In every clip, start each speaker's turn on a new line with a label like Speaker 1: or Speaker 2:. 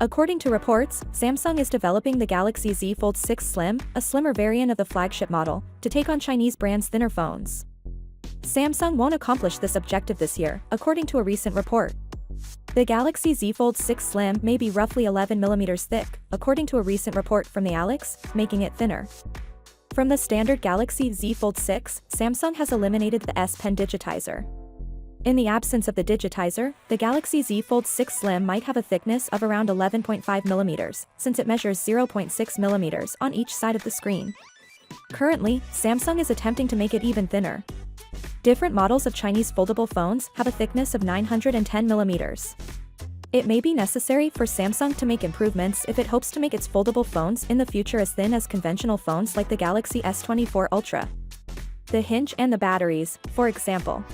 Speaker 1: According to reports, Samsung is developing the Galaxy Z Fold 6 Slim, a slimmer variant of the flagship model, to take on Chinese brands' thinner phones. Samsung won't accomplish this objective this year, according to a recent report. The Galaxy Z Fold 6 Slim may be roughly 11mm thick, according to a recent report from the Alex, making it thinner. From the standard Galaxy Z Fold 6, Samsung has eliminated the S Pen digitizer. In the absence of the digitizer, the Galaxy Z Fold 6 Slim might have a thickness of around 11.5mm, since it measures 0.6mm on each side of the screen. Currently, Samsung is attempting to make it even thinner. Different models of Chinese foldable phones have a thickness of 910mm. It may be necessary for Samsung to make improvements if it hopes to make its foldable phones in the future as thin as conventional phones like the Galaxy S24 Ultra. The hinge and the batteries, for example.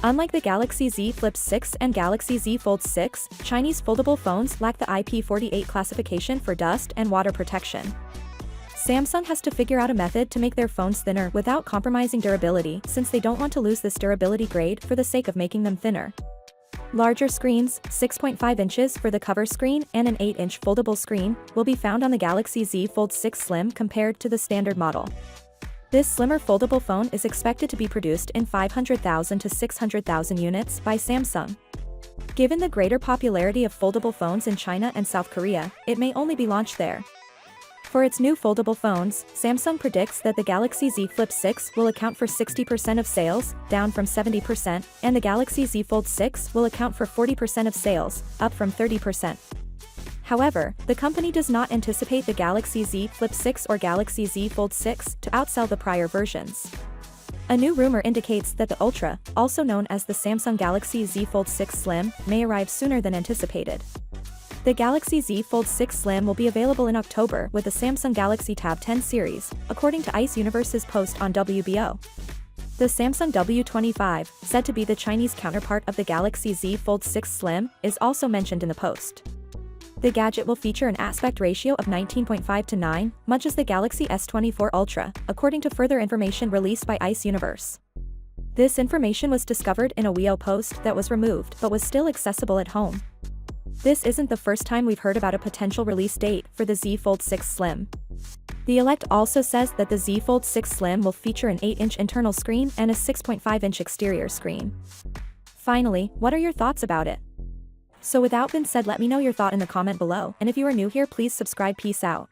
Speaker 1: Unlike the Galaxy Z Flip 6 and Galaxy Z Fold 6, Chinese foldable phones lack the IP48 classification for dust and water protection. Samsung has to figure out a method to make their phones thinner without compromising durability, since they don't want to lose this durability grade for the sake of making them thinner. Larger screens, 6.5 inches for the cover screen and an 8-inch foldable screen, will be found on the Galaxy Z Fold 6 Slim compared to the standard model. This slimmer foldable phone is expected to be produced in 500,000 to 600,000 units by Samsung. Given the greater popularity of foldable phones in China and South Korea, it may only be launched there. For its new foldable phones, Samsung predicts that the Galaxy Z Flip 6 will account for 60% of sales, down from 70%, and the Galaxy Z Fold 6 will account for 40% of sales, up from 30%. However, the company does not anticipate the Galaxy Z Flip 6 or Galaxy Z Fold 6 to outsell the prior versions. A new rumor indicates that the Ultra, also known as the Samsung Galaxy Z Fold 6 Slim, may arrive sooner than anticipated. The Galaxy Z Fold 6 Slim will be available in October with the Samsung Galaxy Tab 10 series, according to Ice Universe's post on WBO. The Samsung W25, said to be the Chinese counterpart of the Galaxy Z Fold 6 Slim, is also mentioned in the post. The gadget will feature an aspect ratio of 19.5 to 9, much as the Galaxy S24 Ultra, according to further information released by Ice Universe. This information was discovered in a WeO post that was removed but was still accessible at home. This isn't the first time we've heard about a potential release date for the Z Fold 6 Slim. The Elect also says that the Z Fold 6 Slim will feature an 8-inch internal screen and a 6.5-inch exterior screen. Finally, what are your thoughts about it? So without being said, let me know your thought in the comment below, and if you are new here, please subscribe. Peace out.